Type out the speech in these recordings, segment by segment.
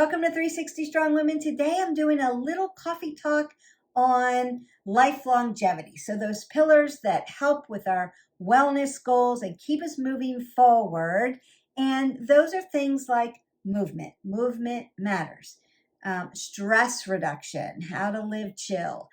Welcome to 360 Strong Women. Today I'm doing a little coffee talk on life longevity. So those pillars that help with our wellness goals and keep us moving forward. And those are things like movement. Movement matters. Stress reduction, how to live chill,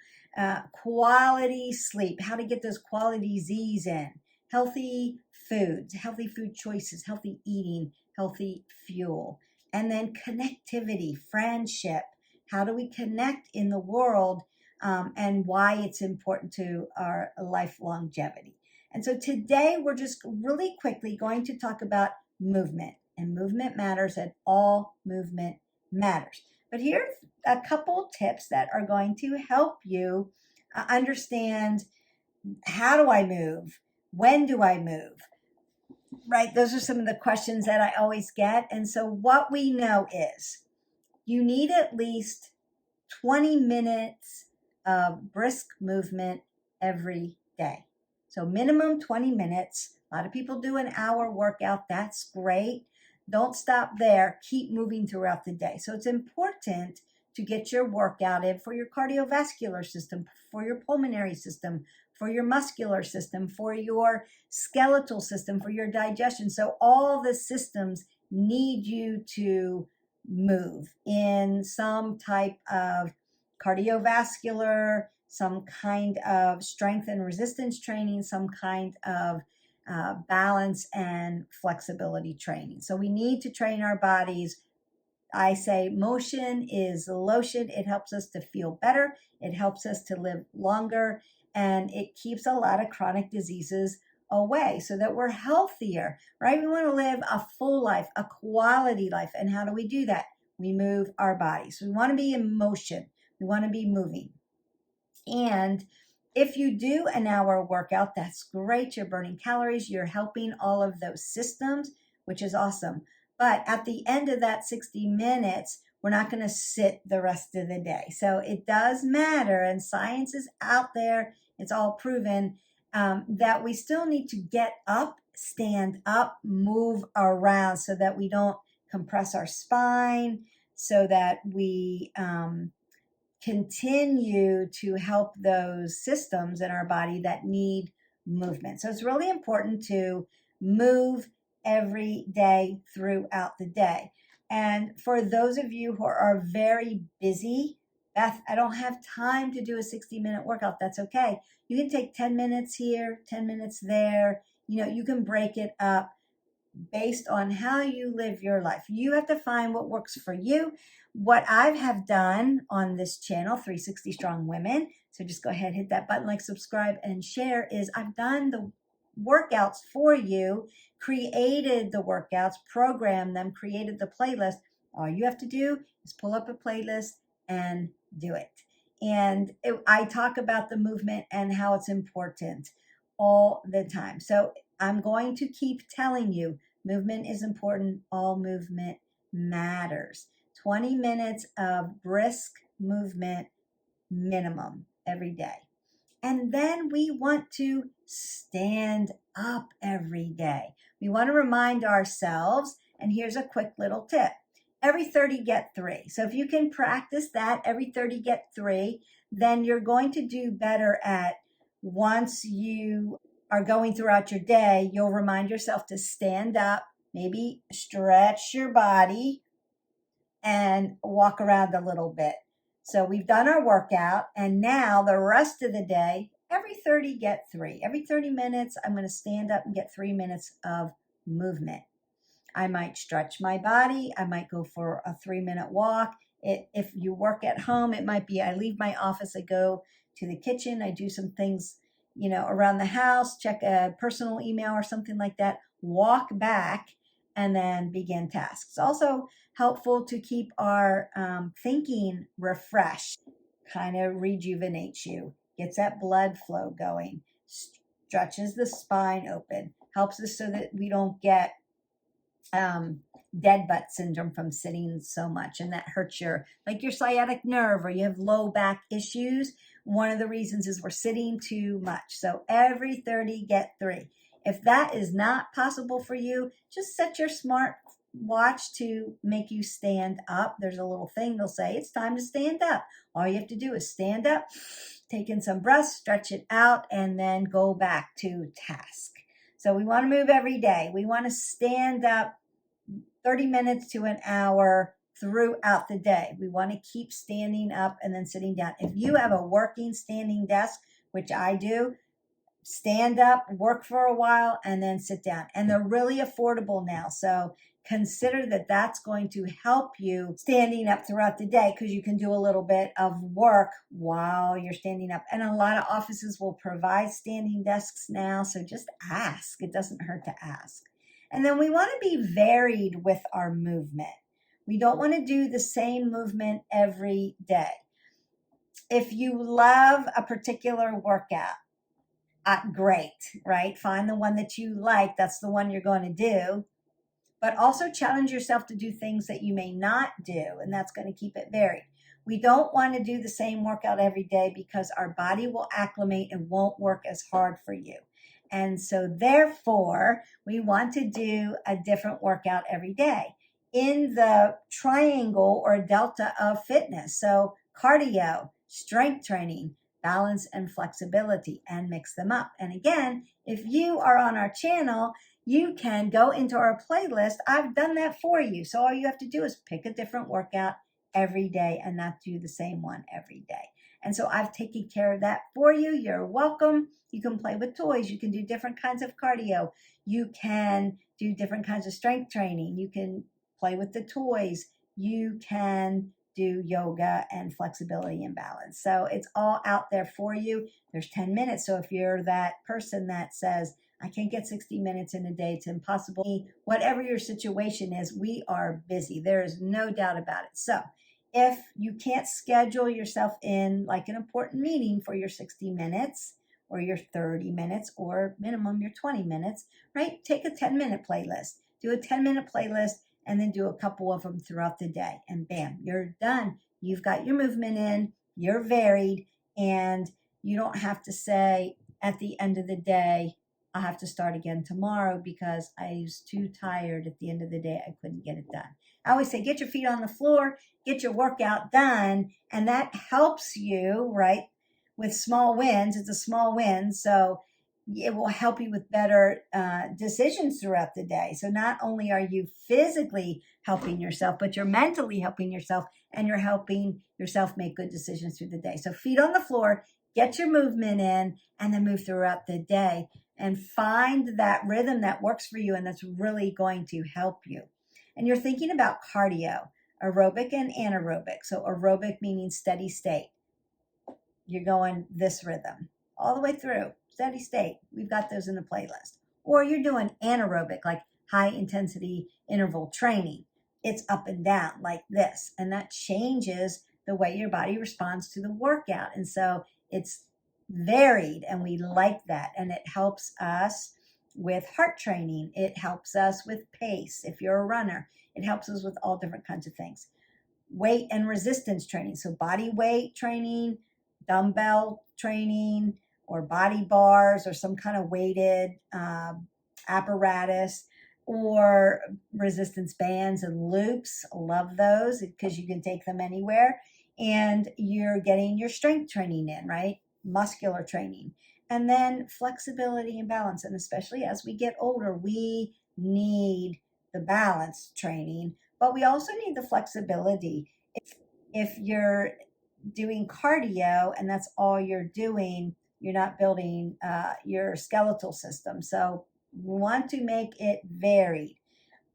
quality sleep, how to get those quality Z's in, healthy foods, healthy food choices, healthy eating, healthy fuel. And then connectivity, friendship. How do we connect in the world and why it's important to our life longevity. And so today we're just really quickly going to talk about movement. And movement matters, and all movement matters. But here's a couple tips that are going to help you understand, how do I move? When do I move? Right? Those are some of the questions that I always get. And so what we know is you need at least 20 minutes of brisk movement every day. So minimum 20 minutes. A lot of people do an hour workout. That's great. Don't stop there. Keep moving throughout the day. So it's important to get your workout in for your cardiovascular system, for your pulmonary system, for your muscular system, for your skeletal system, for your digestion. So all the systems need you to move in some type of cardiovascular, some kind of strength and resistance training, some kind of balance and flexibility training. So we need to train our bodies. I say motion is lotion. It helps us to feel better. It helps us to live longer, and it keeps a lot of chronic diseases away so that we're healthier, right? We want to live a full life, a quality life. And how do we do that? We move our bodies. We want to be in motion. We want to be moving. And if you do an hour workout, that's great. You're burning calories. You're helping all of those systems, which is awesome. But at the end of that 60 minutes, we're not going to sit the rest of the day. So it does matter, and science is out there. It's all proven that we still need to get up, stand up, move around so that we don't compress our spine, so that we continue to help those systems in our body that need movement. So it's really important to move every day throughout the day. And for those of you who are very busy, Beth, I don't have time to do a 60-minute workout. That's okay. You can take 10 minutes here, 10 minutes there. You can break it up based on how you live your life. You have to find what works for you. What I have done on this channel, 360 Strong Women, so just go ahead, hit that button, like, subscribe, and share, is I've done the workouts for you, created the workouts, programmed them, created the playlist. All you have to do is pull up a playlist and do it. And I talk about the movement and how it's important all the time. So I'm going to keep telling you, movement is important. All movement matters. 20 minutes of brisk movement minimum every day. And then we want to stand up every day. We want to remind ourselves, and here's a quick little tip. Every 30, get 3. So if you can practice that, every 30, get 3, then you're going to do better at, once you are going throughout your day, you'll remind yourself to stand up, maybe stretch your body, and walk around a little bit. So we've done our workout, and now the rest of the day, every 30, get 3. Every 30 minutes, I'm going to stand up and get 3 minutes of movement. I might stretch my body. I might go for a 3-minute walk. If you work at home, it might be I leave my office, I go to the kitchen, I do some things, around the house, check a personal email or something like that, walk back, and then begin tasks. It's also helpful to keep our thinking refreshed, kind of rejuvenates you, gets that blood flow going, stretches the spine open, helps us so that we don't get dead butt syndrome from sitting so much, and that hurts your sciatic nerve, or you have low back issues. One of the reasons is we're sitting too much. So every 30, get 3. If that is not possible for you, just set your smart watch to make you stand up. There's a little thing they'll say, it's time to stand up. All you have to do is stand up, take in some breaths, stretch it out, and then go back to task. So we want to move every day. We want to stand up 30 minutes to an hour throughout the day. We want to keep standing up and then sitting down. If you have a working standing desk, which I do, stand up, work for a while, and then sit down. And they're really affordable now. So consider that that's going to help you standing up throughout the day, because you can do a little bit of work while you're standing up. And a lot of offices will provide standing desks now. So just ask. It doesn't hurt to ask. And then we want to be varied with our movement. We don't want to do the same movement every day. If you love a particular workout, great, right? Find the one that you like. That's the one you're going to do. But also challenge yourself to do things that you may not do, and that's going to keep it varied. We don't want to do the same workout every day because our body will acclimate and won't work as hard for you. And so therefore, we want to do a different workout every day in the triangle or delta of fitness. So cardio, strength training, balance, and flexibility, and mix them up. And again, if you are on our channel, you can go into our playlist. I've done that for you. So all you have to do is pick a different workout every day and not do the same one every day. And so I've taken care of that for you. You're welcome. You can play with toys. You can do different kinds of cardio. You can do different kinds of strength training. You can play with the toys. You can do yoga and flexibility and balance. So it's all out there for you. There's 10 minutes. So if you're that person that says, I can't get 60 minutes in a day, it's impossible. Whatever your situation is, we are busy. There is no doubt about it. So if you can't schedule yourself in like an important meeting for your 60 minutes or your 30 minutes or minimum your 20 minutes, right? Take a 10-minute playlist. Do a 10-minute playlist and then do a couple of them throughout the day. And bam, you're done. You've got your movement in, you're varied, and you don't have to say at the end of the day, I'll have to start again tomorrow because I was too tired at the end of the day. I couldn't get it done. I always say, get your feet on the floor, get your workout done. And that helps you, right? With small wins. It's a small win. So it will help you with better decisions throughout the day. So not only are you physically helping yourself, but you're mentally helping yourself, and you're helping yourself make good decisions through the day. So feet on the floor, get your movement in, and then move throughout the day and find that rhythm that works for you and that's really going to help you. And you're thinking about cardio, aerobic and anaerobic. So aerobic meaning steady state. You're going this rhythm all the way through, steady state. We've got those in the playlist. Or you're doing anaerobic, like high intensity interval training. It's up and down like this. And that changes the way your body responds to the workout. And so it's varied, and we like that. And it helps us with heart training. It helps us with pace. If you're a runner, it helps us with all different kinds of things. Weight and resistance training. So body weight training, dumbbell training, or body bars, or some kind of weighted apparatus, or resistance bands and loops. Love those because you can take them anywhere. And you're getting your strength training in, right? Muscular training. And then flexibility and balance. And especially as we get older, we need the balance training, but we also need the flexibility. If you're doing cardio and that's all you're doing, you're not building your skeletal system. So we want to make it varied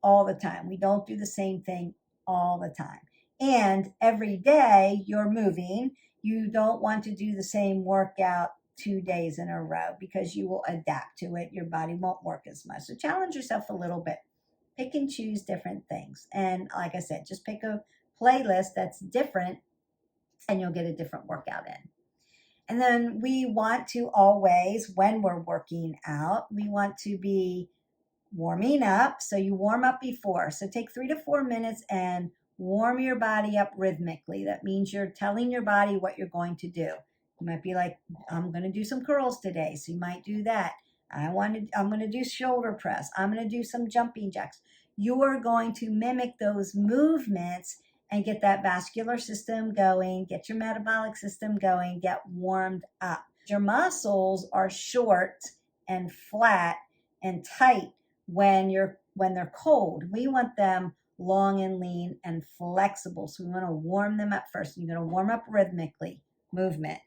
all the time. We don't do the same thing all the time. And every day you're moving. You don't want to do the same workout 2 days in a row because you will adapt to it. Your body won't work as much. So challenge yourself a little bit. Pick and choose different things. And like I said, just pick a playlist that's different and you'll get a different workout in. And then we want to always, when we're working out, we want to be warming up. So you warm up before. So take 3 to 4 minutes and warm your body up rhythmically. That means you're telling your body what you're going to do. You might be like, I'm going to do some curls today. So you might do that. I'm going to do shoulder press. I'm going to do some jumping jacks. you are going to mimic those movements and get that vascular system going, get your metabolic system going, get warmed up. Your muscles are short and flat and tight when they're cold. We want them long and lean and flexible. So we want to warm them up first. You're going to warm up rhythmically, movement,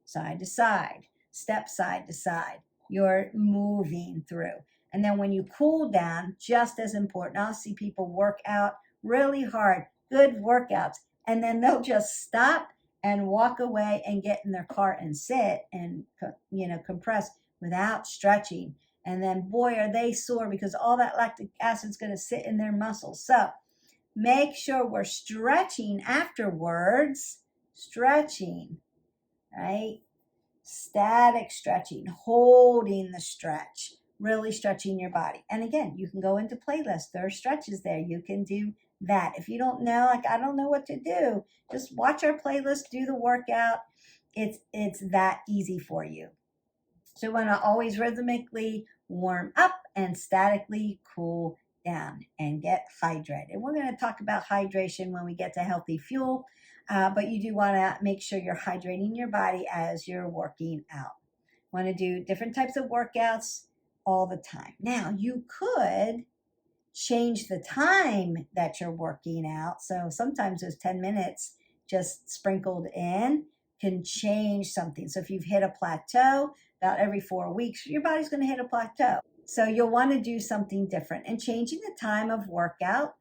side to side, step side to side. You're moving through. And then when you cool down, just as important, I'll see people work out really hard, good workouts, and then they'll just stop and walk away and get in their car and sit and, compress without stretching. And then, boy, are they sore because all that lactic acid is going to sit in their muscles. So make sure we're stretching afterwards. Stretching, right? Static stretching, holding the stretch, really stretching your body. And again, you can go into playlists. There are stretches there. You can do that. If you don't know, like I don't know what to do, just watch our playlist, do the workout. It's that easy for you. So you want to always rhythmically warm up and statically cool down and get hydrated. We're going to talk about hydration when we get to healthy fuel, but you do want to make sure you're hydrating your body as you're working out. Want to do different types of workouts all the time. Now, you could change the time that you're working out. So sometimes those 10 minutes just sprinkled in can change something. So if you've hit a plateau, about every 4 weeks, your body's going to hit a plateau. So you'll want to do something different. And changing the time of workout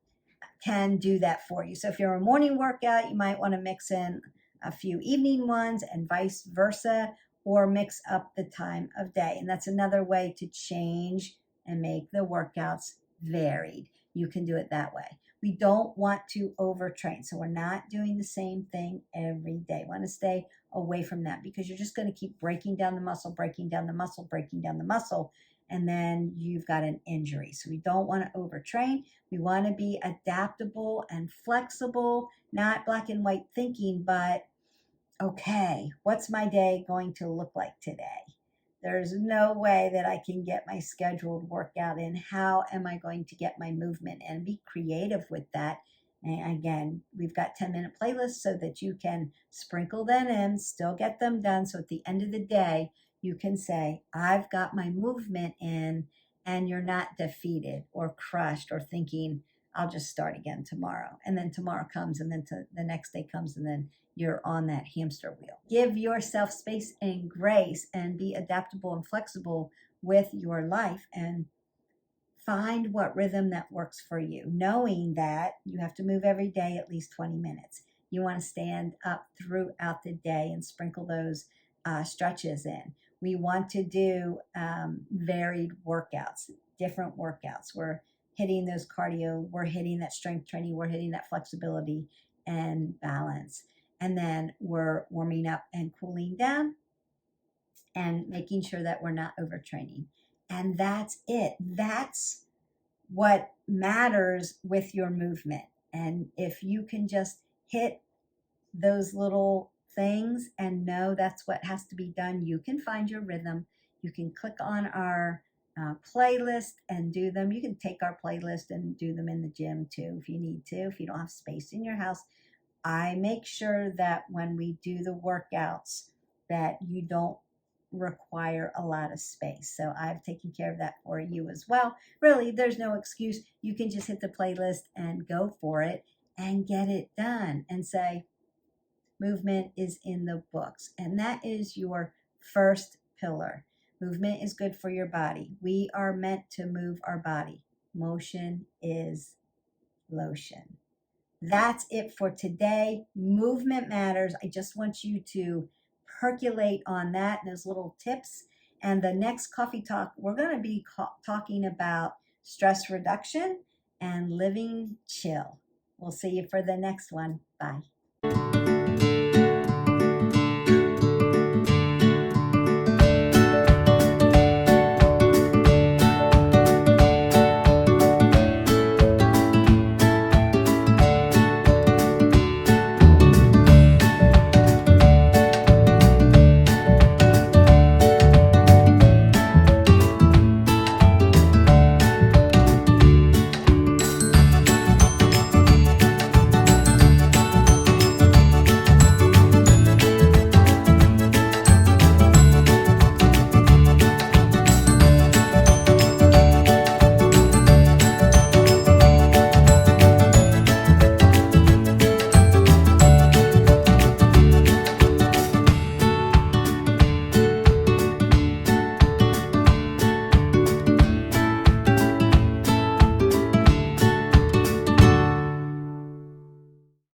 can do that for you. So if you're a morning workout, you might want to mix in a few evening ones and vice versa, or mix up the time of day. And that's another way to change and make the workouts varied. You can do it that way. We don't want to overtrain. So we're not doing the same thing every day. We want to stay away from that because you're just going to keep breaking down the muscle, breaking down the muscle, breaking down the muscle, and then you've got an injury. So we don't want to overtrain. We want to be adaptable and flexible, not black and white thinking, but okay, what's my day going to look like today? There's no way that I can get my scheduled workout in. How am I going to get my movement in? Be creative with that. And again, we've got 10-minute playlists so that you can sprinkle them in, still get them done. So at the end of the day, you can say, I've got my movement in, and you're not defeated or crushed or thinking, I'll just start again tomorrow. And then tomorrow comes, and then the next day comes, and then you're on that hamster wheel. Give yourself space and grace and be adaptable and flexible with your life and find what rhythm that works for you, knowing that you have to move every day at least 20 minutes. You want to stand up throughout the day and sprinkle those stretches in. We want to do varied workouts, different workouts. We're hitting those cardio, we're hitting that strength training, we're hitting that flexibility and balance. And then we're warming up and cooling down and making sure that we're not overtraining. And that's it. That's what matters with your movement. And if you can just hit those little things and know that's what has to be done, you can find your rhythm. You can click on our playlist and do them. You can take our playlist and do them in the gym too if you need to, if you don't have space in your house. I make sure that when we do the workouts that you don't require a lot of space. So I've taken care of that for you as well. Really, there's no excuse. You can just hit the playlist and go for it and get it done and say, movement is in the books. And that is your first pillar. Movement is good for your body. We are meant to move our body. Motion is lotion. That's it for today. Movement matters. I just want you to percolate on that and those little tips. And the next coffee talk, we're going to be talking about stress reduction and living chill. We'll see you for the next one. Bye.